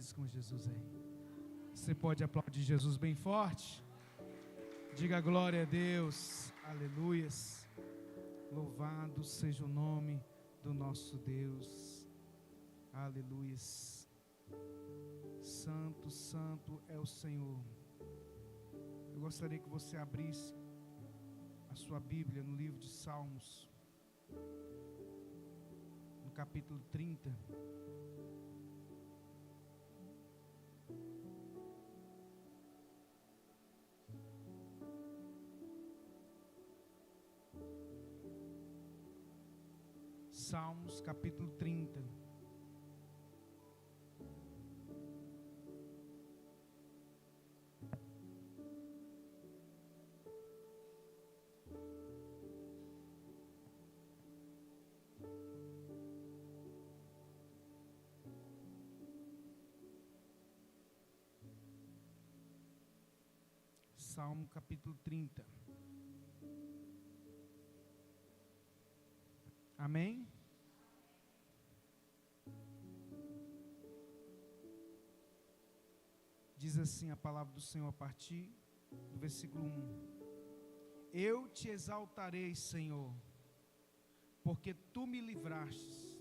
vezes com Jesus aí. Você pode aplaudir Jesus bem forte? Diga glória a Deus. Aleluias. Louvado seja o nome do nosso Deus. Aleluias. Santo, santo é o Senhor. Eu gostaria que você abrisse a sua Bíblia no livro de Salmos, no capítulo 30. Salmos capítulo 30. Salmo capítulo 30. Amém? Diz assim a palavra do Senhor a partir do versículo 1. Eu te exaltarei, Senhor, porque tu me livraste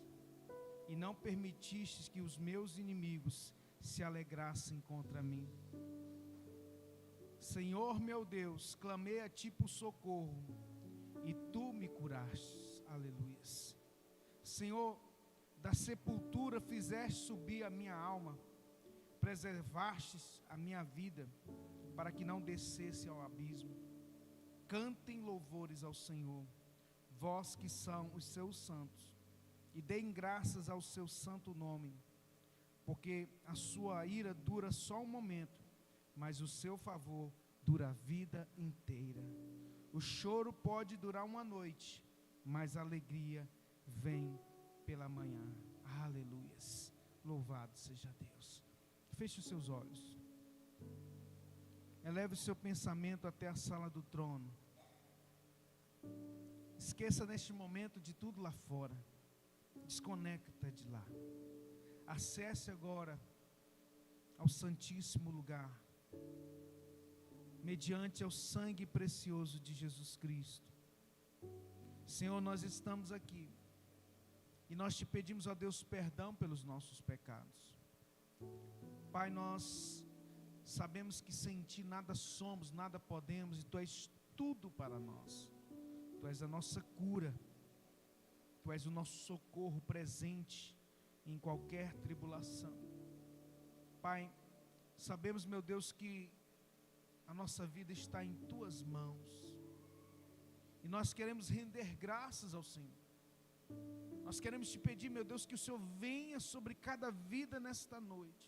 e não permitiste que os meus inimigos se alegrassem contra mim. Senhor meu Deus, clamei a ti por socorro e tu me curaste. Aleluia. Senhor, da sepultura fizeste subir a minha alma, preservastes a minha vida para que não descesse ao abismo. Cantem louvores ao Senhor, vós que são os seus santos, e deem graças ao seu santo nome, porque a sua ira dura só um momento, mas o seu favor dura a vida inteira. O choro pode durar uma noite, mas a alegria vem pela manhã. Aleluias. Louvado seja Deus. Feche os seus olhos. Eleve o seu pensamento até a sala do trono. Esqueça neste momento de tudo lá fora. Desconecta de lá. Acesse agora ao Santíssimo Lugar, mediante ao sangue precioso de Jesus Cristo. Senhor, nós estamos aqui e nós te pedimos, ó Deus, perdão pelos nossos pecados. Pai, nós sabemos que sem ti nada somos, nada podemos, e tu és tudo para nós. Tu és a nossa cura, tu és o nosso socorro presente em qualquer tribulação. Pai, sabemos, meu Deus, que a nossa vida está em tuas mãos, e nós queremos render graças ao Senhor. Nós queremos te pedir, meu Deus, que o Senhor venha sobre cada vida nesta noite,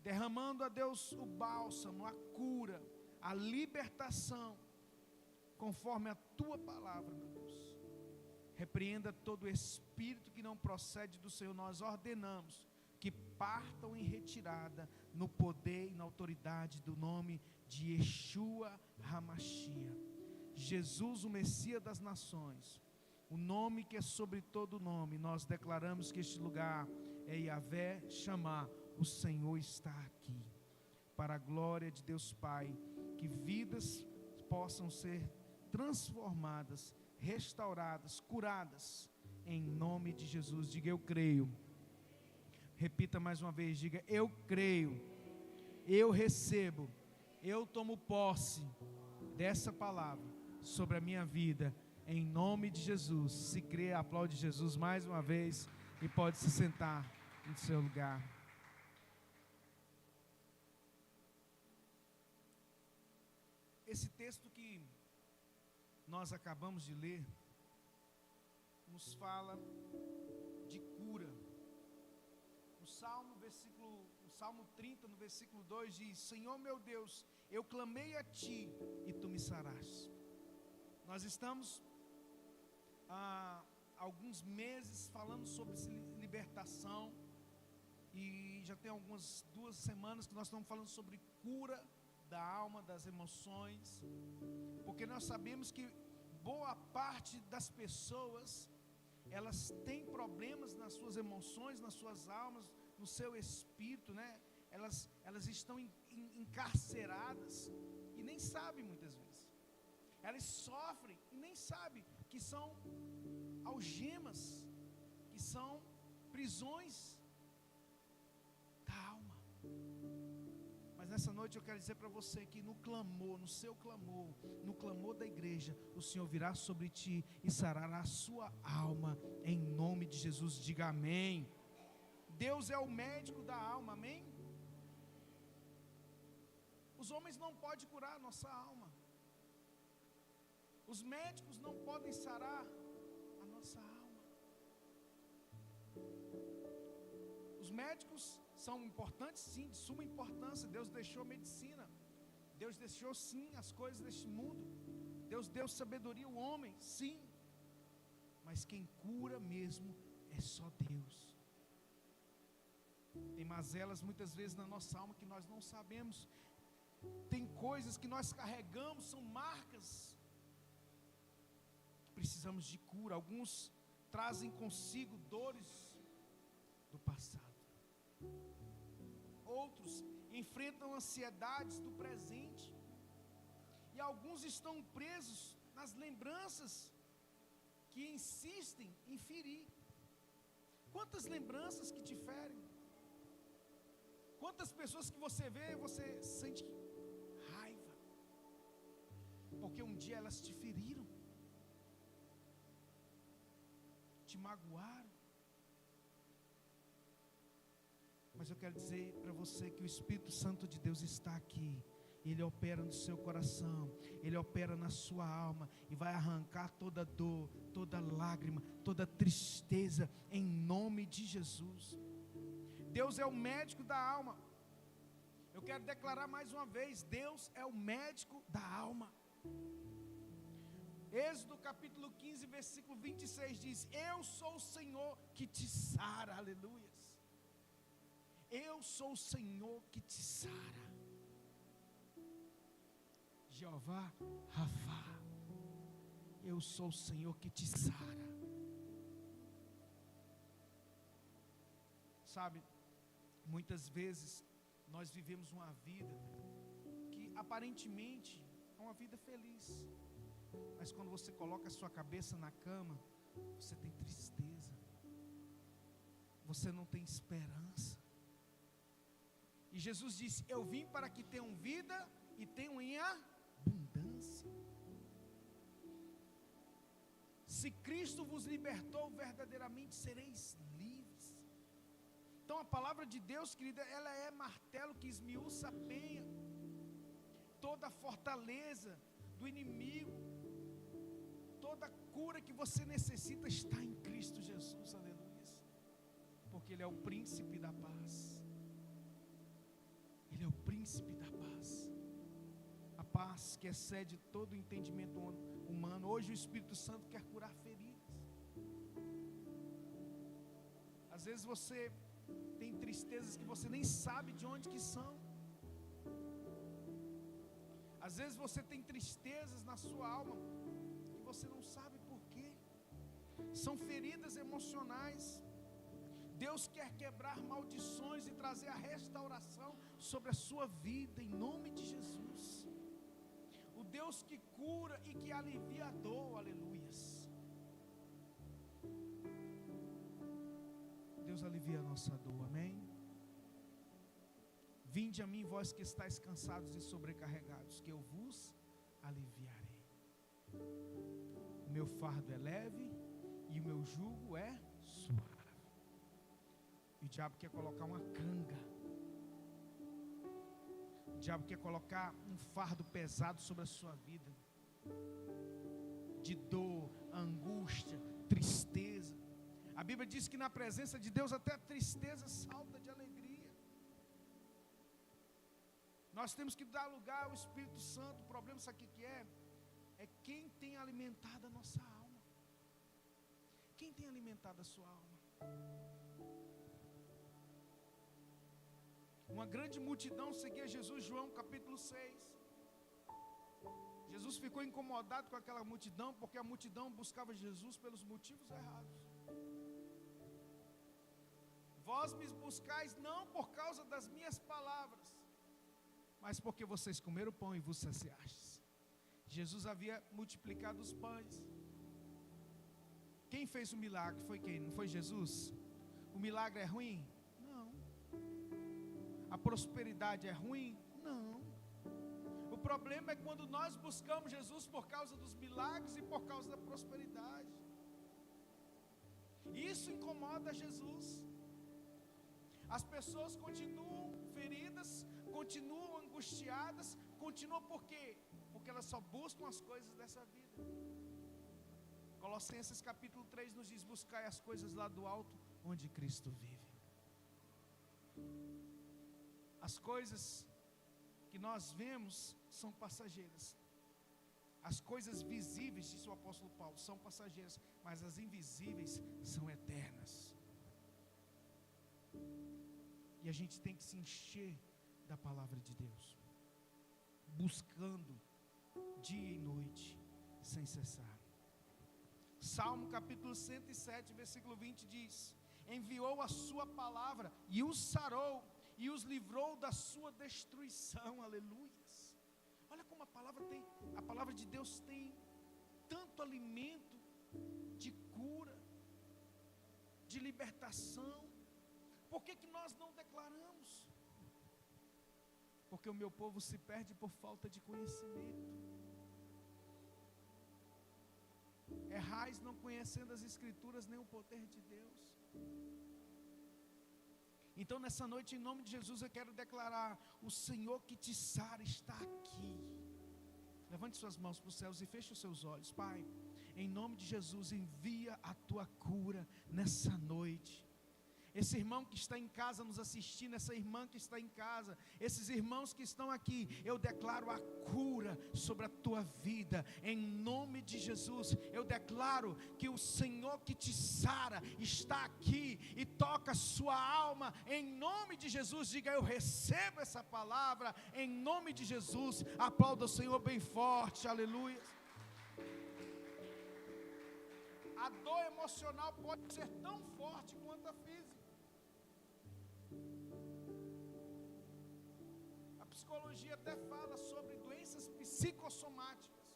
derramando a Deus o bálsamo, a cura, a libertação, conforme a tua palavra, meu Deus. Repreenda todo espírito que não procede do Senhor. Nós ordenamos que partam em retirada no poder e na autoridade do nome de Yeshua HaMashiach, Jesus, o Messias das nações, o nome que é sobre todo nome. Nós declaramos que este lugar é Yahvé Shammah, o Senhor está aqui, para a glória de Deus Pai, que vidas possam ser transformadas, restauradas, curadas, em nome de Jesus. Diga: eu creio. Repita mais uma vez, diga: eu creio, eu recebo, eu tomo posse dessa palavra sobre a minha vida, em nome de Jesus. Se crê, aplaude Jesus mais uma vez e pode se sentar no seu lugar. Esse texto que nós acabamos de ler nos fala de cura. O Salmo 30, no versículo 2 diz: Senhor meu Deus, eu clamei a ti e tu me saraste. Nós estamos há alguns meses falando sobre libertação, e já tem algumas 2 semanas que nós estamos falando sobre cura da alma, das emoções, porque nós sabemos que boa parte das pessoas, elas têm problemas nas suas emoções, nas suas almas, no seu espírito, né? Elas estão encarceradas e nem sabem muitas vezes. Elas sofrem e nem sabem que são algemas, que são prisões da alma. Mas nessa noite eu quero dizer para você que no clamor, no seu clamor, no clamor da igreja, o Senhor virá sobre ti e sarará a sua alma, em nome de Jesus. Diga amém. Deus é o médico da alma, amém? Os homens não podem curar a nossa alma. Os médicos não podem sarar a nossa alma. Os médicos são importantes, sim, de suma importância. Deus deixou medicina. Deus deixou, sim, as coisas deste mundo. Deus deu sabedoria ao homem, sim. Mas quem cura mesmo é só Deus. Tem mazelas muitas vezes na nossa alma que nós não sabemos. Tem coisas que nós carregamos, são marcas que precisamos de cura. Alguns trazem consigo dores do passado. Outros enfrentam ansiedades do presente. E alguns estão presos nas lembranças que insistem em ferir. Quantas lembranças que te ferem? Quantas pessoas que você vê, você sente raiva, porque um dia elas te feriram, te magoaram. Mas eu quero dizer para você que o Espírito Santo de Deus está aqui. Ele opera no seu coração, Ele opera na sua alma e vai arrancar toda dor, toda lágrima, toda tristeza, em nome de Jesus. Deus é o médico da alma. Eu quero declarar mais uma vez: Deus é o médico da alma. Êxodo capítulo 15, versículo 26 diz: eu sou o Senhor que te sara, aleluias. Eu sou o Senhor que te sara. Jeová Rafá, eu sou o Senhor que te sara. Sabe, muitas vezes nós vivemos uma vida que aparentemente é uma vida feliz, mas quando você coloca a sua cabeça na cama, você tem tristeza, você não tem esperança. E Jesus disse: eu vim para que tenham vida e tenham em abundância. Se Cristo vos libertou, verdadeiramente sereis livres. Então a palavra de Deus, querida, ela é martelo que esmiuça a penha, toda a fortaleza do inimigo, toda a cura que você necessita está em Cristo Jesus, aleluia. Porque Ele é o príncipe da paz. Ele é o príncipe da paz. A paz que excede todo o entendimento humano. Hoje o Espírito Santo quer curar feridas. Às vezes você tem tristezas que você nem sabe de onde que são. Às vezes você tem tristezas na sua alma que você não sabe por quê. São feridas emocionais. Deus quer quebrar maldições e trazer a restauração sobre a sua vida, em nome de Jesus. O Deus que cura e que alivia a dor, aleluias. Deus alivia a nossa dor, amém? Vinde a mim, vós que estáis cansados e sobrecarregados, que eu vos aliviarei. O meu fardo é leve e o meu jugo é suave. E o diabo quer colocar uma canga. O diabo quer colocar um fardo pesado sobre a sua vida, de dor, angústia, tristeza. A Bíblia diz que na presença de Deus até a tristeza salta de alegria. Nós temos que dar lugar ao Espírito Santo. O problema, sabe o que é? É quem tem alimentado a nossa alma. Quem tem alimentado a sua alma? Uma grande multidão seguia Jesus, João capítulo 6. Jesus ficou incomodado com aquela multidão, porque a multidão buscava Jesus pelos motivos errados. Vós me buscais não por causa das minhas palavras, mas porque vocês comeram pão e vos saciastes. Jesus havia multiplicado os pães. Quem fez o milagre foi quem? Não foi Jesus? O milagre é ruim? Não. A prosperidade é ruim? Não. O problema é quando nós buscamos Jesus por causa dos milagres e por causa da prosperidade. Isso incomoda Jesus. As pessoas continuam feridas, continuam angustiadas, continuam por quê? Porque elas só buscam as coisas dessa vida. Colossenses capítulo 3 nos diz: buscai as coisas lá do alto, onde Cristo vive. As coisas que nós vemos são passageiras. As coisas visíveis, disse o apóstolo Paulo, são passageiras, mas as invisíveis são eternas. E a gente tem que se encher da palavra de Deus, buscando dia e noite, sem cessar. Salmo capítulo 107, versículo 20 diz: enviou a sua palavra e os sarou, e os livrou da sua destruição. Aleluias. Olha como a palavra de Deus tem tanto alimento de cura, de libertação. Por que nós não declaramos? Porque o meu povo se perde por falta de conhecimento. Errais não conhecendo as Escrituras nem o poder de Deus. Então nessa noite, em nome de Jesus, eu quero declarar: o Senhor que te sara está aqui. Levante suas mãos para os céus e feche os seus olhos. Pai, em nome de Jesus, envia a tua cura nessa noite. Esse irmão que está em casa nos assistindo, essa irmã que está em casa, esses irmãos que estão aqui, eu declaro a cura sobre a tua vida, em nome de Jesus. Eu declaro que o Senhor que te sara está aqui e toca a sua alma, em nome de Jesus. Diga: eu recebo essa palavra, em nome de Jesus. Aplauda o Senhor bem forte, aleluia. A dor emocional pode ser tão forte quanto a física. A psicologia até fala sobre doenças psicossomáticas.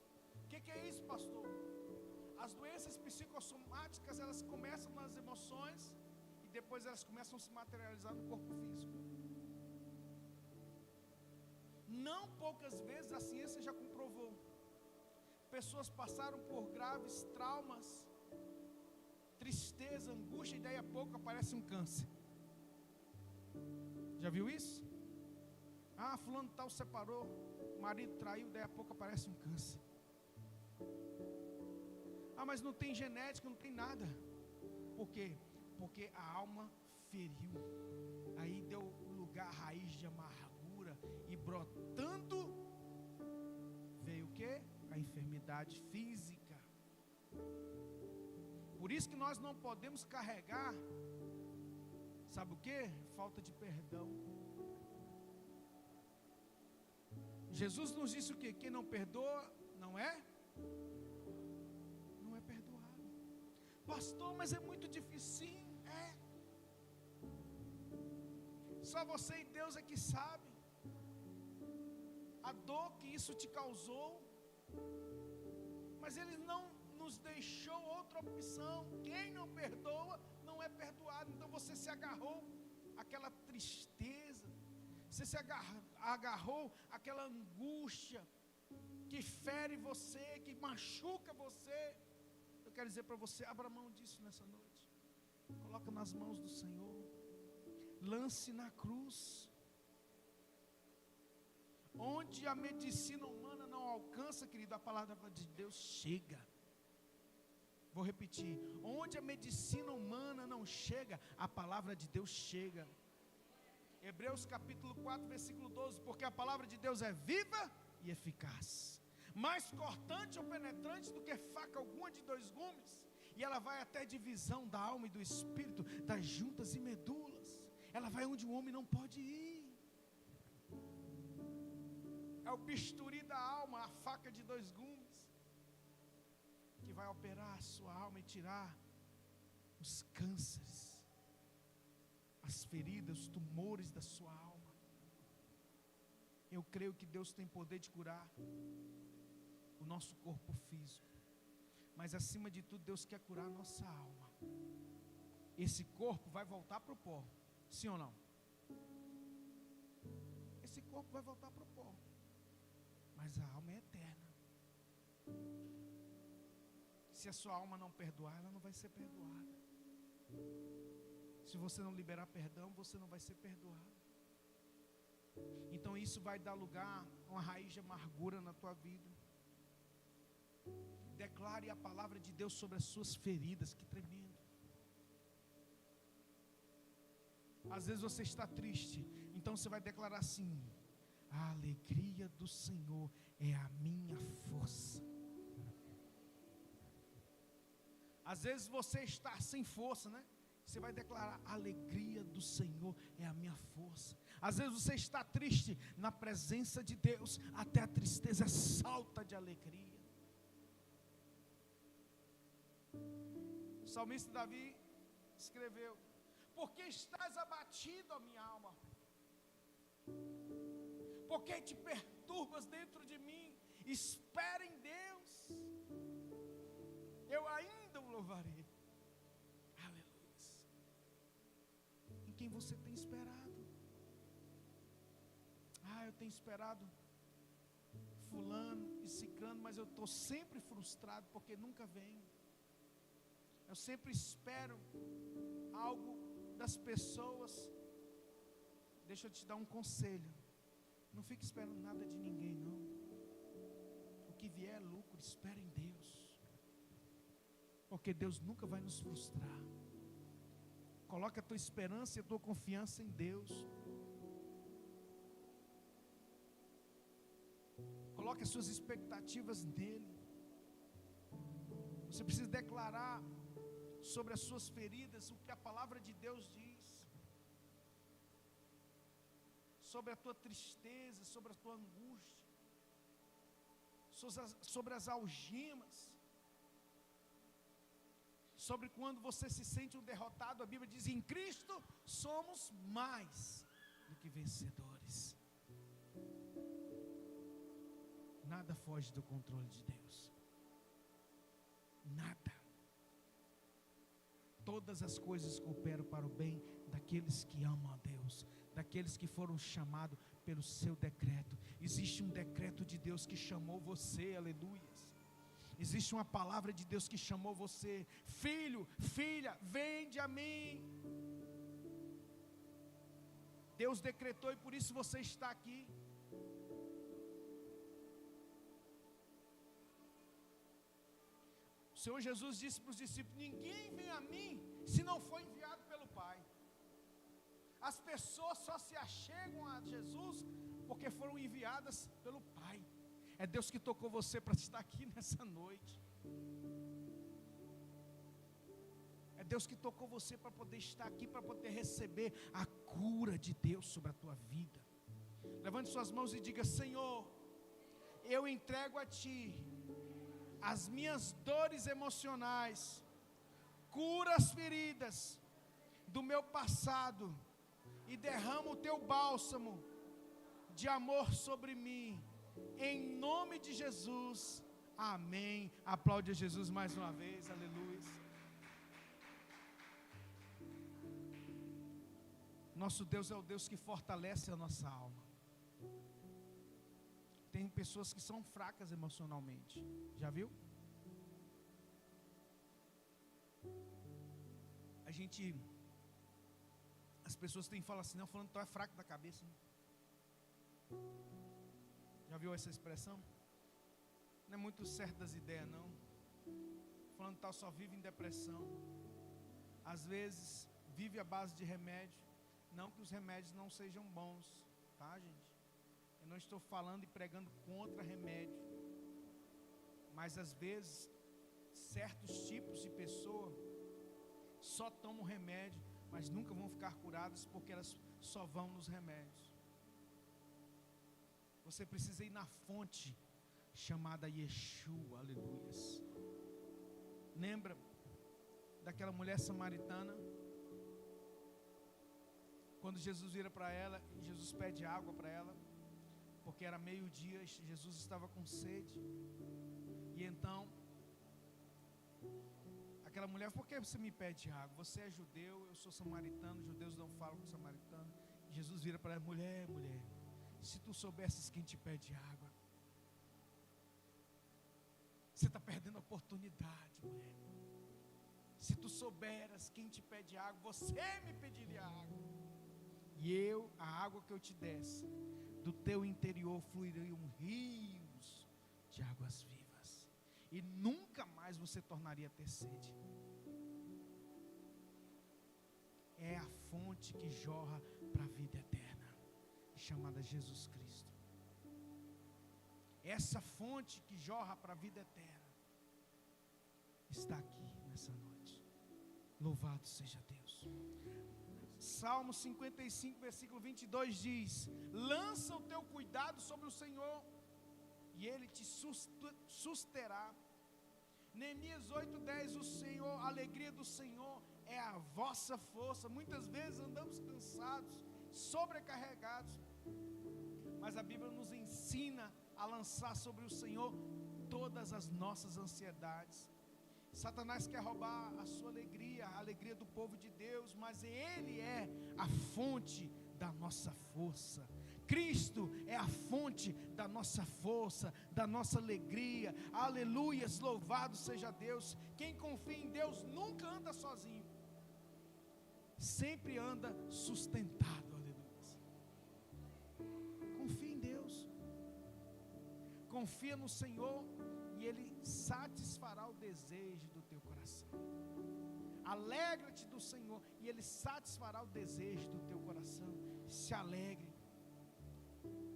O que é isso, pastor? As doenças psicossomáticas, elas começam nas emoções e depois elas começam a se materializar no corpo físico. Não poucas vezes a ciência já comprovou. Pessoas passaram por graves traumas, tristeza, angústia, e daí a pouco aparece um câncer. Já viu isso? Ah, fulano tal separou, o marido traiu, daí a pouco aparece um câncer. Ah, mas não tem genética, não tem nada. Por quê? Porque a alma feriu. Aí deu lugar à raiz de amargura, e brotando veio o quê? A enfermidade física. Por isso que nós não podemos carregar, sabe o quê? Falta de perdão. Jesus nos disse o quê? Quem não perdoa, não é perdoado. Pastor, mas é muito difícil. Sim, é. Só você e Deus é que sabe a dor que isso te causou. Mas Ele não nos deixou outra opção. Quem não perdoa não é perdoado. Então você se agarrou àquela tristeza, você se agarrou àquela angústia que fere você, que machuca você. Eu quero dizer para você: abra mão disso nessa noite. Coloca nas mãos do Senhor. Lance na cruz. Onde a medicina humana não alcança, querido, a palavra de Deus chega. Vou repetir: onde a medicina humana não chega, a palavra de Deus chega. Hebreus capítulo 4, versículo 12: porque a palavra de Deus é viva e eficaz, mais cortante ou penetrante do que faca alguma de 2 gumes, e ela vai até a divisão da alma e do espírito, das juntas e medulas. Ela vai onde o homem não pode ir. É o bisturi da alma, a faca de 2 gumes, que vai operar a sua alma e tirar os cânceres, as feridas, os tumores da sua alma. Eu creio que Deus tem poder de curar o nosso corpo físico, mas acima de tudo Deus quer curar a nossa alma. Esse corpo vai voltar para o pó, sim ou não? Esse corpo vai voltar para o pó, mas a alma é eterna. Se a sua alma não perdoar, ela não vai ser perdoada. Se você não liberar perdão, você não vai ser perdoado. Então isso vai dar lugar a uma raiz de amargura na tua vida. Declare a palavra de Deus sobre as suas feridas. Que tremendo. Às vezes você está triste, então você vai declarar assim: a alegria do Senhor é a minha força. Às vezes você está sem força, né? Você vai declarar: a alegria do Senhor é a minha força. Às vezes você está triste, na presença de Deus até a tristeza salta de alegria. O salmista Davi escreveu: por que estás abatido, a minha alma? Por que te perturbas dentro de mim? Espera em Deus, eu ainda o louvarei. Aleluia. Em quem você tem esperado? Eu tenho esperado fulano e ciclano, mas eu estou sempre frustrado porque nunca vem. Eu sempre espero algo das pessoas. Deixa eu te dar um conselho: não fique esperando nada de ninguém, não. O que vier é lucro, espera em Deus, porque Deus nunca vai nos frustrar. Coloque a tua esperança e a tua confiança em Deus. Coloque as suas expectativas nele. Você precisa declarar sobre as suas feridas o que a palavra de Deus diz, sobre a tua tristeza, sobre a tua angústia, sobre as algemas, sobre quando você se sente um derrotado. A Bíblia diz: em Cristo somos mais do que vencedores. Nada foge do controle de Deus. Nada. Todas as coisas cooperam para o bem daqueles que amam a Deus, daqueles que foram chamados pelo seu decreto. Existe um decreto de Deus que chamou você, aleluia. Existe uma palavra de Deus que chamou você: filho, filha, vende a mim. Deus decretou e por isso você está aqui. O Senhor Jesus disse para os discípulos: ninguém vem a mim se não for enviado pelo Pai. As pessoas só se achegam a Jesus porque foram enviadas pelo Pai. É Deus que tocou você para estar aqui nessa noite. É Deus que tocou você para poder estar aqui, para poder receber a cura de Deus sobre a tua vida. Levante suas mãos e diga: Senhor, eu entrego a Ti as minhas dores emocionais, cura as feridas do meu passado e derrama o Teu bálsamo de amor sobre mim, em nome de Jesus, amém. Aplaude a Jesus mais uma vez, aleluia. Nosso Deus é o Deus que fortalece a nossa alma. Tem pessoas que são fracas emocionalmente, já viu? As pessoas têm que falar assim: não, falando que tu é fraco da cabeça, né? Já viu essa expressão? Não é muito certo das ideias, não. Falando que tal só vive em depressão. Às vezes vive à base de remédio. Não que os remédios não sejam bons, tá, gente? Eu não estou falando e pregando contra remédio, mas às vezes certos tipos de pessoa só tomam remédio, mas nunca vão ficar curadas porque elas só vão nos remédios. Você precisa ir na fonte chamada Yeshua, aleluias. Lembra daquela mulher samaritana? Quando Jesus vira para ela, e Jesus pede água para ela, porque era meio-dia, Jesus estava com sede. E então, aquela mulher: por que você me pede água? Você é judeu, eu sou samaritano, judeus não falam com samaritano. E Jesus vira para ela: mulher, se tu soubesses quem te pede água, você está perdendo a oportunidade, mulher. Se tu souberas quem te pede água, você me pediria água. E a água que eu te desse, do teu interior fluiriam rios de águas vivas. E nunca mais você tornaria a ter sede. É a fonte que jorra para a vida eterna, chamada Jesus Cristo. Essa fonte que jorra para a vida eterna está aqui nessa noite. Louvado seja Deus. Salmo 55, versículo 22 diz: lança o teu cuidado sobre o Senhor, e Ele te susterá. Neemias 8:10, o Senhor, a alegria do Senhor é a vossa força. Muitas vezes andamos cansados, sobrecarregados, mas a Bíblia nos ensina a lançar sobre o Senhor todas as nossas ansiedades. Satanás quer roubar a sua alegria, a alegria do povo de Deus, mas Ele é a fonte da nossa força. Cristo é a fonte da nossa força, da nossa alegria. Aleluias, louvado seja Deus. Quem confia em Deus nunca anda sozinho, sempre anda sustentado. Aleluias. Confia em Deus, confia no Senhor, e Ele satisfará o desejo do teu coração. Alegra-te do Senhor, e Ele satisfará o desejo do teu coração. Se alegre.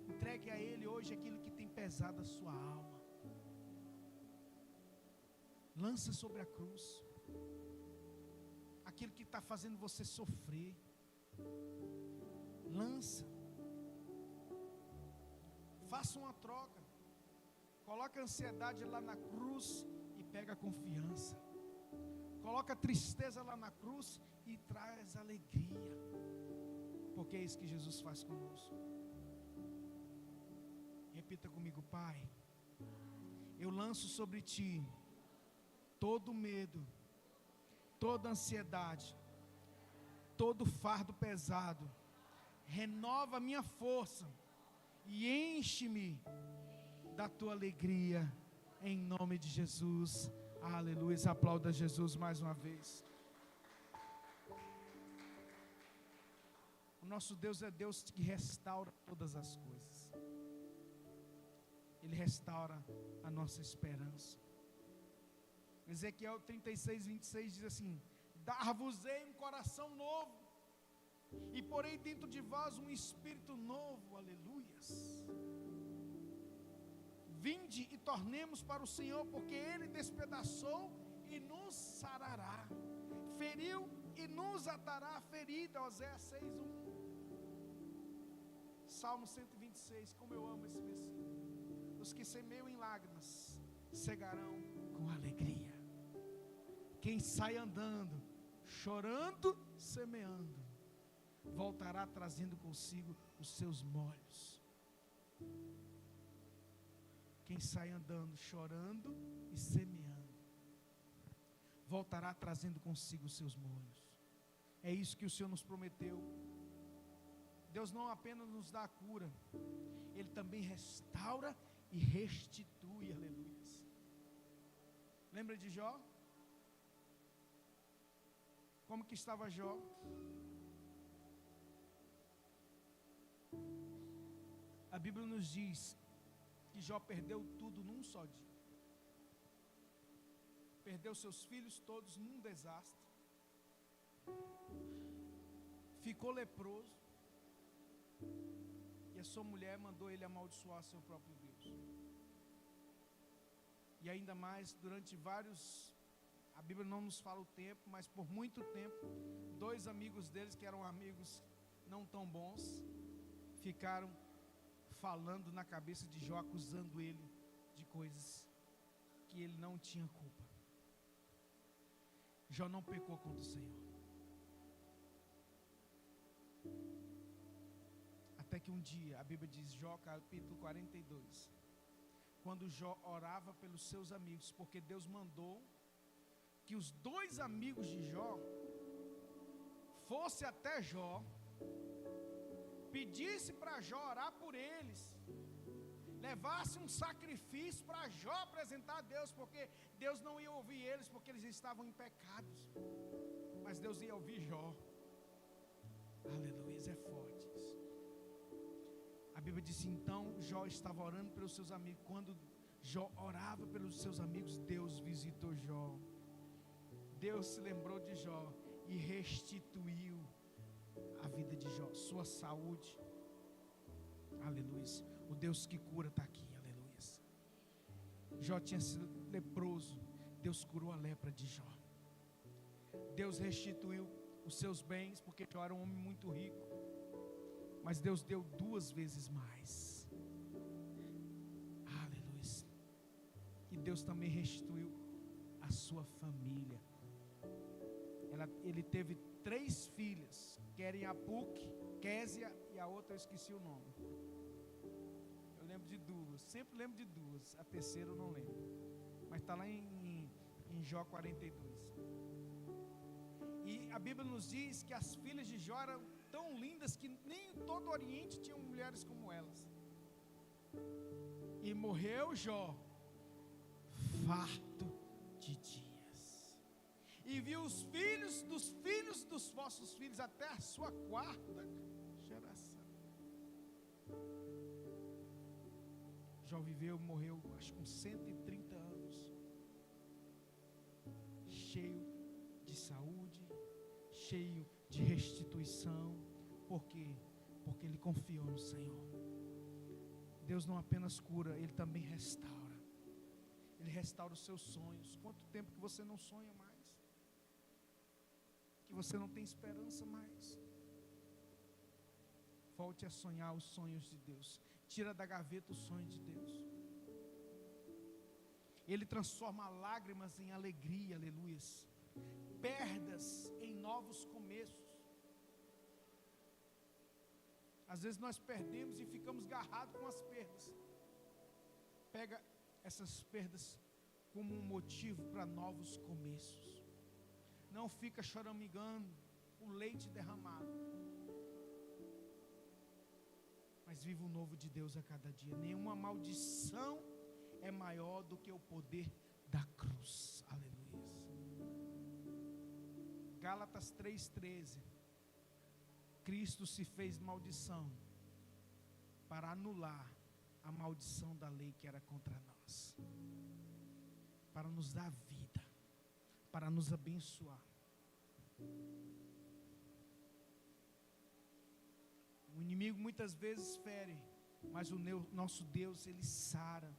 Entregue a Ele hoje aquilo que tem pesado a sua alma. Lança sobre a cruz aquilo que está fazendo você sofrer. Lança. Faça uma troca. Coloca a ansiedade lá na cruz e pega a confiança. Coloca a tristeza lá na cruz e traz alegria. Porque é isso que Jesus faz conosco. Repita comigo: Pai, eu lanço sobre Ti todo medo, toda ansiedade, todo fardo pesado. Renova a minha força e enche-me da Tua alegria, em nome de Jesus. Aleluia. Aplauda Jesus mais uma vez. O nosso Deus é Deus que restaura todas as coisas. Ele restaura a nossa esperança. Ezequiel 36:26 diz assim: dar-vos-ei um coração novo, e porei dentro de vós um espírito novo. Aleluias. Vinde e tornemos para o Senhor, porque Ele despedaçou e nos sarará, feriu e nos atará a ferida. Oséias 6:1. Salmo 126, como eu amo esse versículo. Os que semeiam em lágrimas cegarão com alegria. Quem sai andando, chorando, semeando, voltará trazendo consigo os seus molhos. Quem sai andando, chorando e semeando, voltará trazendo consigo os seus molhos. É isso que o Senhor nos prometeu. Deus não apenas nos dá a cura, Ele também restaura e restitui. Aleluia. Lembra de Jó? Como que estava Jó? A Bíblia nos diz que Jó perdeu tudo num só dia. Perdeu seus filhos todos num desastre. Ficou leproso. E a sua mulher mandou ele amaldiçoar seu próprio Deus. E ainda mais, durante a Bíblia não nos fala o tempo, mas por muito tempo, 2 amigos deles, que eram amigos não tão bons, ficaram falando na cabeça de Jó, acusando ele de coisas que ele não tinha culpa. Jó não pecou contra o Senhor. Até que um dia, a Bíblia diz, Jó capítulo 42, quando Jó orava pelos seus amigos, porque Deus mandou que os 2 amigos de Jó fosse até Jó, pedisse para Jó orar por eles, levasse um sacrifício para Jó apresentar a Deus, porque Deus não ia ouvir eles, porque eles estavam em pecados, mas Deus ia ouvir Jó. Aleluia, é forte isso. A Bíblia diz, então Jó estava orando pelos seus amigos. Quando Jó orava pelos seus amigos, Deus visitou Jó. Deus se lembrou de Jó e restituiu a vida de Jó, sua saúde. Aleluia. O Deus que cura está aqui. Aleluia. Jó tinha sido leproso, Deus curou a lepra de Jó. Deus restituiu os seus bens, porque Jó era um homem muito rico, mas Deus deu 2 vezes mais. Aleluia. E Deus também restituiu a sua família. Ele teve 3 filhas, Queriapuc, Késia e a outra eu esqueci o nome. Eu lembro de 2, sempre lembro de 2, a terceira eu não lembro, mas está lá em Jó 42. E a Bíblia nos diz que as filhas de Jó eram tão lindas que nem em todo o Oriente tinham mulheres como elas. E morreu Jó farto de dias, e viu os filhos dos vossos filhos até a sua 4ª geração. Jó viveu, morreu, acho que com 130 anos, cheio de saúde, cheio de restituição. Por quê? Porque ele confiou no Senhor. Deus não apenas cura, Ele também restaura. Ele restaura os seus sonhos. Quanto tempo que você não sonha mais? Que você não tem esperança mais? Volte a sonhar os sonhos de Deus. Tira da gaveta os sonhos de Deus. Ele transforma lágrimas em alegria, aleluias. Perdas em novos começos. Às vezes nós perdemos e ficamos agarrados com as perdas. Pega essas perdas como um motivo para novos começos. Não fica choramingando o leite derramado, mas viva o novo de Deus a cada dia. Nenhuma maldição é maior do que o poder da cruz. Aleluia. Gálatas 3:13. Cristo se fez maldição para anular a maldição da lei que era contra nós, para nos dar vida, para nos abençoar. O inimigo muitas vezes fere, mas o nosso Deus, Ele sara.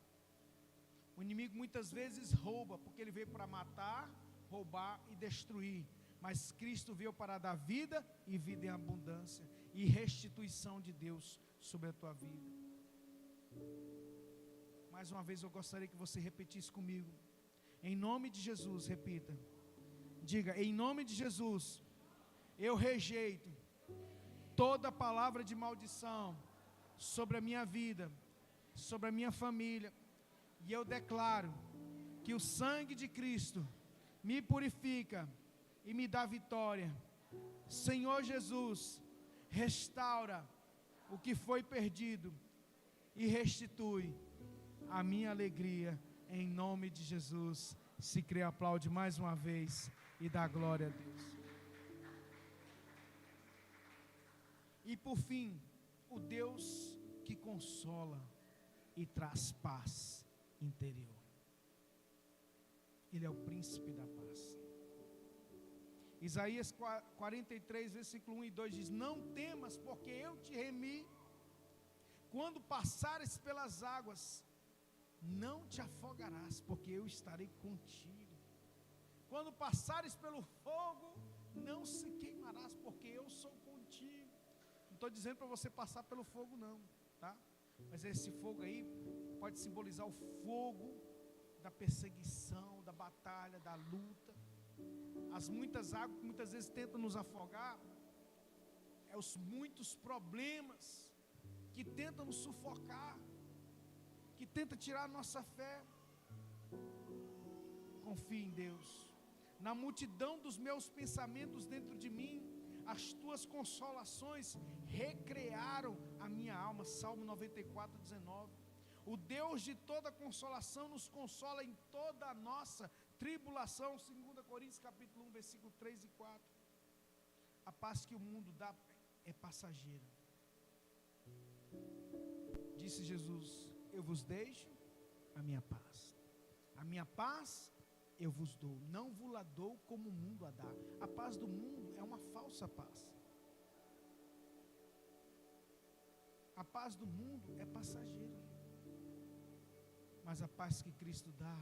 O inimigo muitas vezes rouba, porque ele veio para matar, roubar e destruir. Mas Cristo veio para dar vida e vida em abundância, e restituição de Deus sobre a tua vida. Mais uma vez eu gostaria que você repetisse comigo. Em nome de Jesus, repita. Diga, em nome de Jesus, eu rejeito toda palavra de maldição sobre a minha vida, sobre a minha família, e eu declaro que o sangue de Cristo me purifica e me dá vitória. Senhor Jesus, restaura o que foi perdido e restitui a minha alegria, em nome de Jesus. Se crê, aplaude mais uma vez e dá glória a Deus. E por fim, o Deus que consola e traz paz interior. Ele é o príncipe da paz. Isaías 43, versículo 1 e 2 diz: não temas, porque eu te remi. Quando passares pelas águas, não te afogarás, porque eu estarei contigo. Quando passares pelo fogo, não se queimarás, porque eu sou contigo. Não estou dizendo para você passar pelo fogo não, tá? Mas esse fogo aí pode simbolizar o fogo da perseguição, da batalha, da luta. As muitas águas que muitas vezes tentam nos afogar, é os muitos problemas, que tenta nos sufocar, que tenta tirar a nossa fé. Confie em Deus. Na multidão dos meus pensamentos dentro de mim, as tuas consolações recrearam a minha alma. Salmo 94, 19. O Deus de toda consolação nos consola em toda a nossa tribulação. 2 Coríntios capítulo 1, versículo 3 e 4. A paz que o mundo dá é passageira. Disse Jesus: eu vos deixo a minha paz. A minha paz eu vos dou, não vos la dou como o mundo a dá. A paz do mundo é uma falsa paz. A paz do mundo é passageira. Mas a paz que Cristo dá,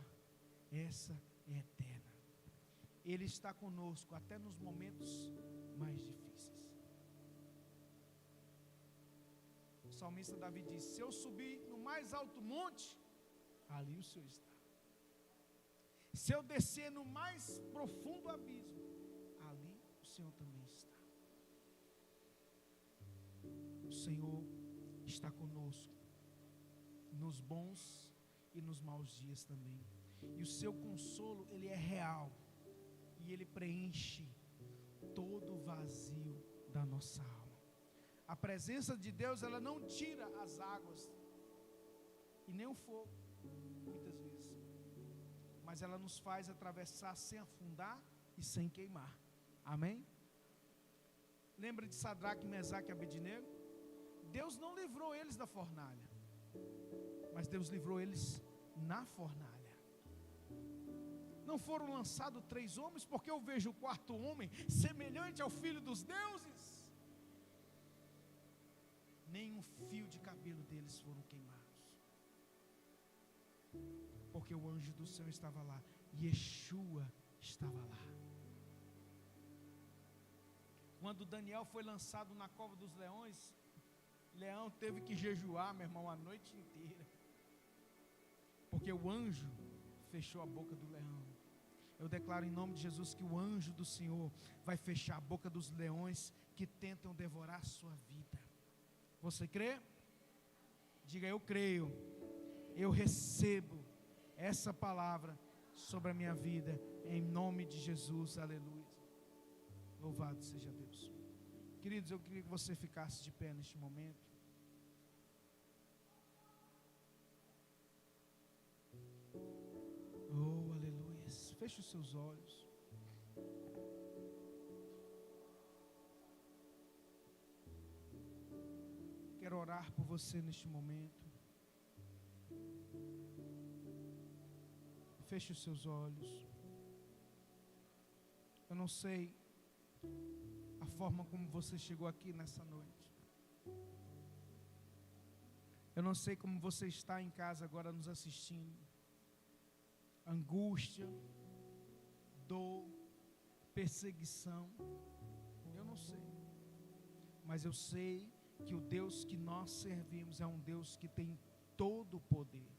essa é eterna. Ele está conosco até nos momentos mais difíceis. O salmista Davi diz: se eu subir no mais alto monte, ali o Senhor está. Se eu descer no mais profundo abismo, ali o Senhor também está. O Senhor está conosco nos bons e nos maus dias também. E o seu consolo, ele é real. E ele preenche todo o vazio da nossa alma. A presença de Deus, ela não tira as águas e nem o fogo, muitas vezes. Mas ela nos faz atravessar sem afundar e sem queimar. Amém? Lembra de Sadraque, Mesaque e Abednego? Deus não livrou eles da fornalha, mas Deus livrou eles na fornalha. Não foram lançados 3 homens, porque eu vejo o 4º homem semelhante ao filho dos deuses. Nem um fio de cabelo deles foram queimados, porque o anjo do Senhor estava lá. Yeshua estava lá. Quando Daniel foi lançado na cova dos leões, Leão teve que jejuar, meu irmão, a noite inteira, porque o anjo fechou a boca do leão. Eu declaro em nome de Jesus que o anjo do Senhor vai fechar a boca dos leões que tentam devorar a sua vida. Você crê? Diga: eu creio, eu recebo essa palavra sobre a minha vida, em nome de Jesus, aleluia. Louvado seja Deus. Queridos, eu queria que você ficasse de pé neste momento. Oh, aleluia. Feche os seus olhos. Quero orar por você neste momento. Feche os seus olhos. Eu não sei a forma como você chegou aqui nessa noite. Eu não sei como você está em casa agora nos assistindo. Angústia, dor, perseguição. Eu não sei. Mas eu sei que o Deus que nós servimos é um Deus que tem todo o poder.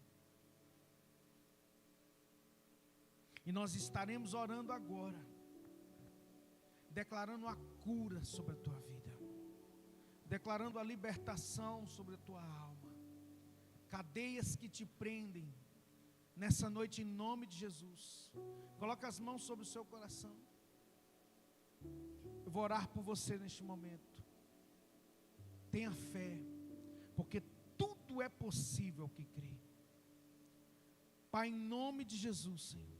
E nós estaremos orando agora, declarando a cura sobre a tua vida, declarando a libertação sobre a tua alma. Cadeias que te prendem, nessa noite, em nome de Jesus. Coloca as mãos sobre o seu coração. Eu vou orar por você neste momento. Tenha fé, porque tudo é possível ao que crê. Pai, em nome de Jesus, Senhor,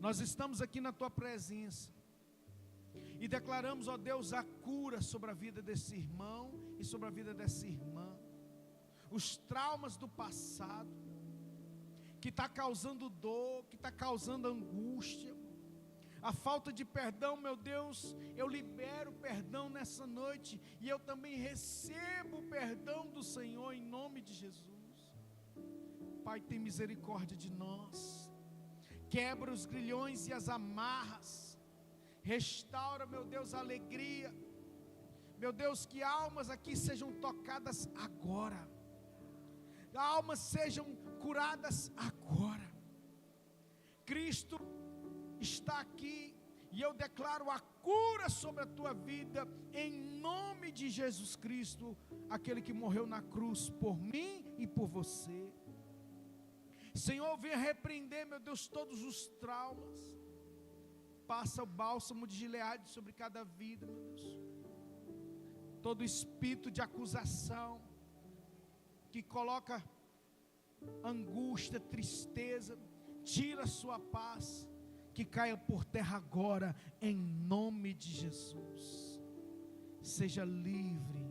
nós estamos aqui na tua presença e declaramos, ó Deus, a cura sobre a vida desse irmão e sobre a vida dessa irmã. Os traumas do passado que está causando dor, que está causando angústia, a falta de perdão, meu Deus, eu libero perdão nessa noite, e eu também recebo o perdão do Senhor em nome de Jesus. Pai, tem misericórdia de nós, quebra os grilhões e as amarras, restaura, meu Deus, a alegria, meu Deus, que almas aqui sejam tocadas agora, almas sejam curadas agora. Cristo está aqui E eu declaro a cura sobre a tua vida, em nome de Jesus Cristo, aquele que morreu na cruz por mim e por você. Senhor, venha repreender, meu Deus, todos os traumas. Passa o bálsamo de Gileade sobre cada vida, meu Deus. Todo espírito de acusação, que coloca angústia, tristeza, tira a sua paz, que caia por terra agora, em nome de Jesus. Seja livre,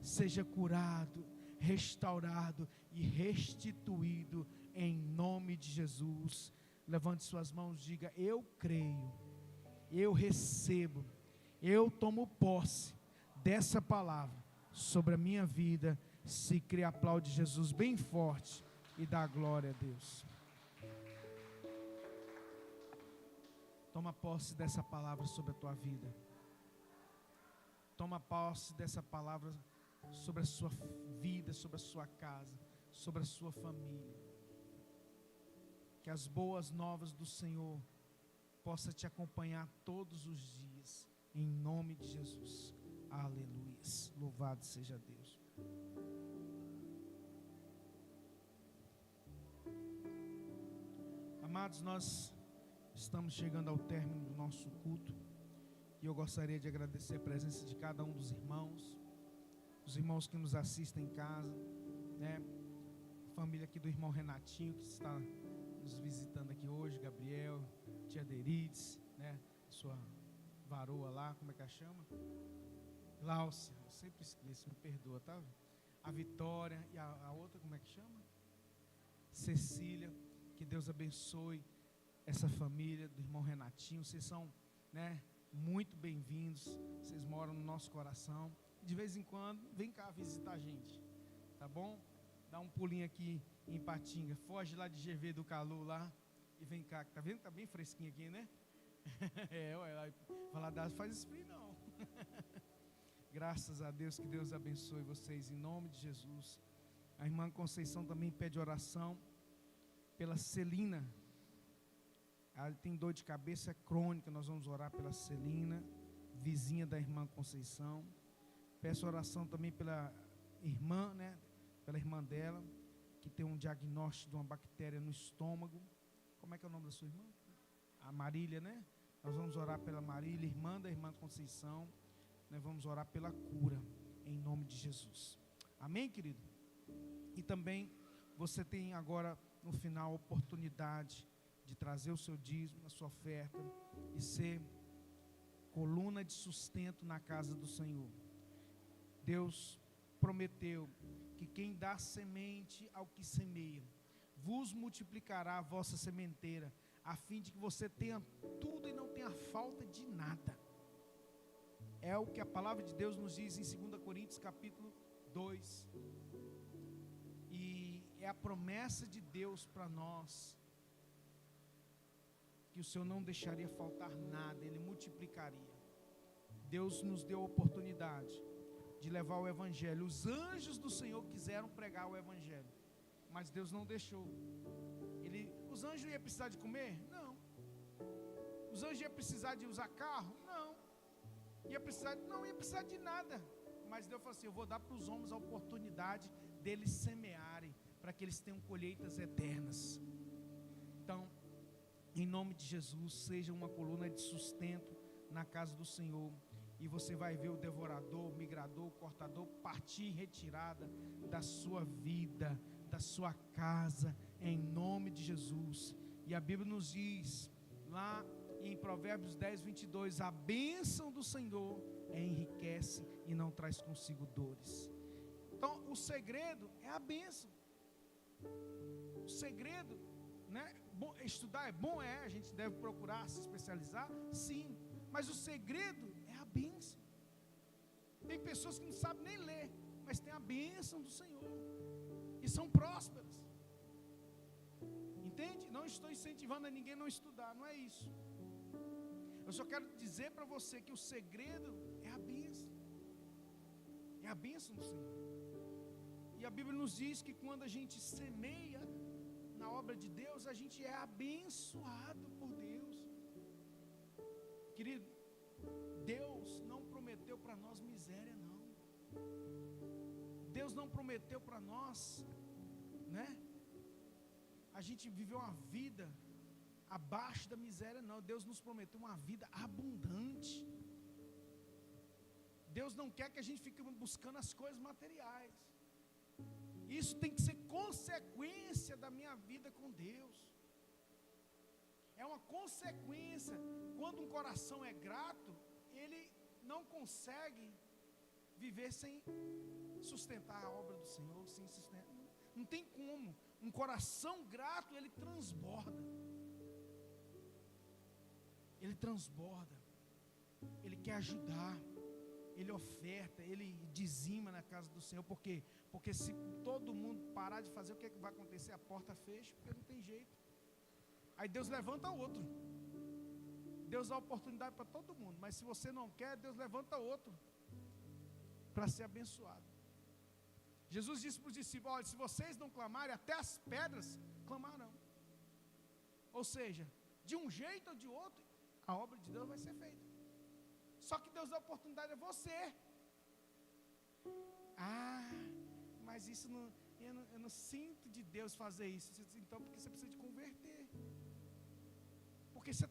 seja curado, restaurado e restituído, em nome de Jesus. Levante suas mãos, diga: eu creio, eu recebo, eu tomo posse dessa palavra sobre a minha vida. Se crê, aplaude Jesus bem forte e dá glória a Deus. Toma posse dessa palavra sobre a tua vida. Toma posse dessa palavra sobre a sua vida, sobre a sua casa, sobre a sua família. Que as boas novas do Senhor possa te acompanhar todos os dias, em nome de Jesus. Aleluia. Louvado seja Deus. Amados, nós estamos chegando ao término do nosso culto, e eu gostaria de agradecer a presença de cada um dos irmãos, os irmãos que nos assistem em casa, né? A família aqui do irmão Renatinho, que está nos visitando aqui hoje, Gabriel, tia Derides, né? Sua varoa lá, como é que ela chama? Gláucia, eu sempre esqueço, me perdoa, tá? A Vitória e a outra, como é que chama? Cecília. Que Deus abençoe essa família do irmão Renatinho. Vocês são, né, muito bem-vindos. Vocês moram no nosso coração. De vez em quando, vem cá visitar a gente, tá bom? Dá um pulinho aqui em Patinga. Foge lá de GV do calor lá e vem cá. Tá vendo? Tá bem fresquinho aqui, né? Olha, Valadares faz isso frio não. Graças a Deus, que Deus abençoe vocês em nome de Jesus. A irmã Conceição também pede oração pela Celina. Ela tem dor de cabeça crônica. Nós vamos orar pela Celina, vizinha da irmã Conceição. Peço oração também pela irmã, né? Pela irmã dela, que tem um diagnóstico de uma bactéria no estômago. Como é que é o nome da sua irmã? A Marília, né? Nós vamos orar pela Marília, irmã da irmã Conceição. Nós vamos orar pela cura, em nome de Jesus. Amém, querido? E também você tem agora, no final, a oportunidade de trazer o seu dízimo, a sua oferta, e ser coluna de sustento na casa do Senhor. Deus prometeu que quem dá semente ao que semeia, vos multiplicará a vossa sementeira, a fim de que você tenha tudo e não tenha falta de nada. É o que a palavra de Deus nos diz em 2 Coríntios capítulo 2. E é a promessa de Deus para nós, que o Senhor não deixaria faltar nada, Ele multiplicaria. Deus nos deu a oportunidade de levar o Evangelho. Os anjos do Senhor quiseram pregar o Evangelho, mas Deus não deixou. Os anjos iam precisar de comer? Não. Os anjos iam precisar de usar carro? Não. Não ia precisar de nada. Mas Deus falou assim: eu vou dar para os homens a oportunidade deles semearem, para que eles tenham colheitas eternas. Então, em nome de Jesus, seja uma coluna de sustento na casa do Senhor, e você vai ver o devorador, o migrador, o cortador partir em retirada da sua vida, da sua casa, em nome de Jesus. E a Bíblia nos diz lá em Provérbios 10, 22, a bênção do Senhor enriquece e não traz consigo dores. Então o segredo é a bênção. O segredo, né? Estudar é bom, a gente deve procurar se especializar, sim, mas o segredo é a bênção. Tem pessoas que não sabem nem ler, mas tem a bênção do Senhor e são prósperas. Entende? Não estou incentivando a ninguém a não estudar, não é isso. Eu só quero dizer para você que o segredo é a bênção. É a bênção do Senhor. E a Bíblia nos diz que quando a gente semeia na obra de Deus, a gente é abençoado por Deus. Querido, Deus não prometeu para nós miséria, não. Deus não prometeu para nós, né? A gente viveu uma vida abaixo da miséria, não. Deus nos prometeu uma vida abundante. Deus não quer que a gente fique buscando as coisas materiais. Isso tem que ser consequência da minha vida com Deus. É uma consequência. Quando um coração é grato, ele não consegue viver sem sustentar a obra do Senhor, sem sustentar. Não tem como. Um coração grato, ele transborda. Ele transborda. Ele quer ajudar. Ele oferta, ele dizima na casa do Senhor. Por quê? Porque se todo mundo parar de fazer, o que é que vai acontecer? A porta fecha, porque não tem jeito. Aí Deus levanta outro. Deus dá oportunidade para todo mundo. Mas se você não quer, Deus levanta outro para ser abençoado. Jesus disse para os discípulos: olha, se vocês não clamarem, até as pedras clamarão. Ou seja, de um jeito ou de outro, a obra de Deus vai ser feita. Só que Deus dá oportunidade a você. Ah, mas isso não, eu não sinto de Deus fazer isso. Então, porque você precisa de converter. Porque você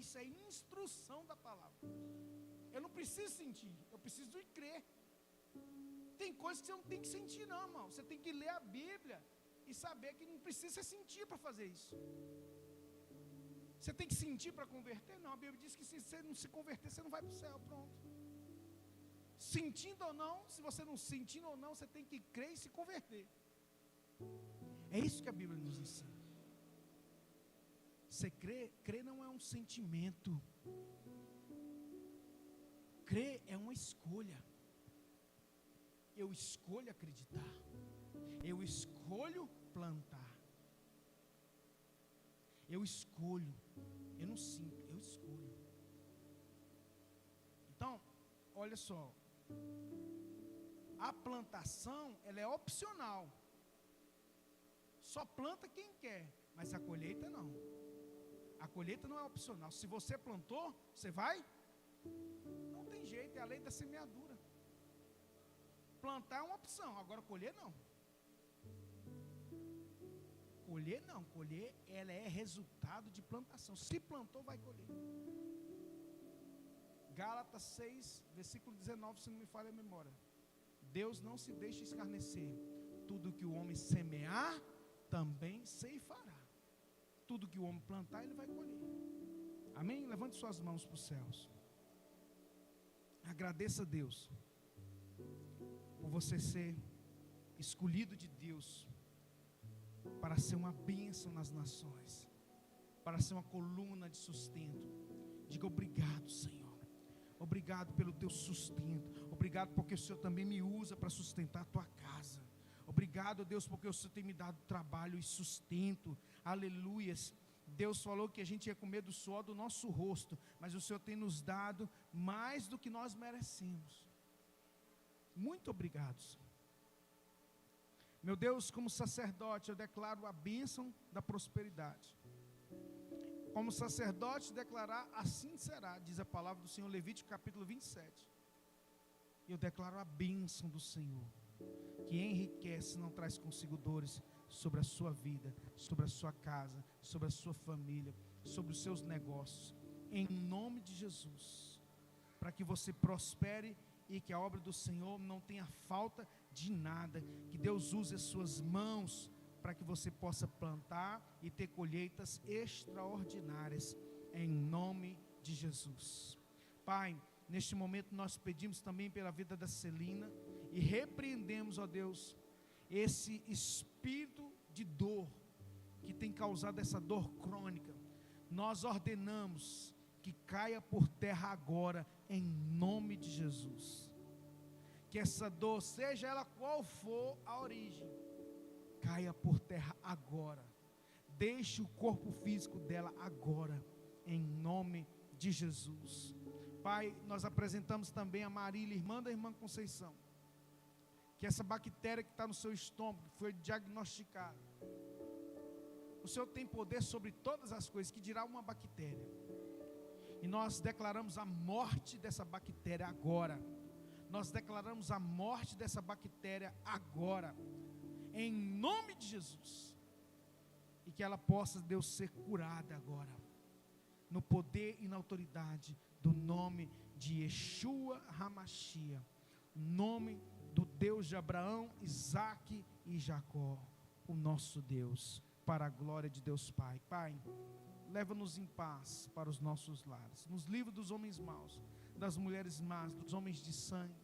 isso é instrução da palavra. Eu não preciso sentir, eu preciso de crer. Tem coisas que você não tem que sentir, não, irmão. Você tem que ler a Bíblia e saber que não precisa sentir para fazer isso. Você tem que sentir para converter? Não, a Bíblia diz que se você não se converter, você não vai para o céu, pronto. Sentindo ou não, se você não sentindo ou não, você tem que crer e se converter. É isso que a Bíblia nos ensina. Você crer não é um sentimento. Crer é uma escolha. Eu escolho acreditar. Eu escolho plantar. Eu escolho. Eu não sinto, eu escolho. Então, olha só. A plantação, ela é opcional. Só planta quem quer, mas a colheita não. A colheita não é opcional. Se você plantou, você vai? Não tem jeito, é a lei da semeadura. Plantar é uma opção, agora colher não. Colher não, colher ela é resultado de plantação. Se plantou, vai colher. Gálatas 6, versículo 19, se não me falha a memória. Deus não se deixa escarnecer. Tudo que o homem semear, também ceifará. Tudo que o homem plantar, ele vai colher. Amém? Levante suas mãos para os céus. Agradeça a Deus por você ser escolhido de Deus para ser uma bênção nas nações, para ser uma coluna de sustento. Diga obrigado, Senhor. Obrigado pelo teu sustento. Obrigado porque o Senhor também me usa para sustentar a tua casa. Obrigado, Deus, porque o Senhor tem me dado trabalho e sustento. Aleluias. Deus falou que a gente ia comer do suor do nosso rosto, mas o Senhor tem nos dado mais do que nós merecemos. Muito obrigado, Senhor. Meu Deus, como sacerdote, eu declaro a bênção da prosperidade. Como sacerdote declarar, assim será, diz a palavra do Senhor, Levítico capítulo 27. Eu declaro a bênção do Senhor, que enriquece, não traz consigo dores, sobre a sua vida, sobre a sua casa, sobre a sua família, sobre os seus negócios, em nome de Jesus, para que você prospere e que a obra do Senhor não tenha falta de nada, que Deus use as suas mãos para que você possa plantar e ter colheitas extraordinárias, em nome de Jesus. Pai, neste momento nós pedimos também pela vida da Celina e repreendemos, ó Deus, esse espírito de dor que tem causado essa dor crônica. Nós ordenamos que caia por terra agora, em nome de Jesus. Que essa dor, seja ela qual for a origem, caia por terra agora. Deixe o corpo físico dela agora, em nome de Jesus. Pai, nós apresentamos também a Marília, irmã da irmã Conceição, que essa bactéria que está no seu estômago, que foi diagnosticada, o Senhor tem poder sobre todas as coisas, que dirá uma bactéria. E nós declaramos a morte dessa bactéria agora. Nós declaramos a morte dessa bactéria agora, em nome de Jesus. E que ela possa, Deus, ser curada agora, no poder e na autoridade do nome de Yeshua HaMashiach, nome do Deus de Abraão, Isaque e Jacó, o nosso Deus, para a glória de Deus Pai. Pai, leva-nos em paz para os nossos lares, nos livra dos homens maus, das mulheres más, dos homens de sangue,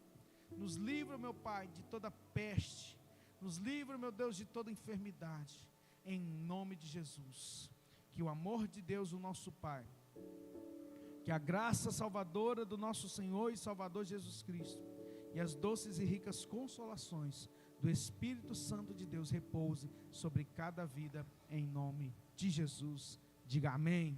nos livra, meu Pai, de toda peste, nos livra, meu Deus, de toda enfermidade, em nome de Jesus. Que o amor de Deus, o nosso Pai, que a graça salvadora do nosso Senhor e Salvador Jesus Cristo, e as doces e ricas consolações do Espírito Santo de Deus repouse sobre cada vida, em nome de Jesus. Diga amém.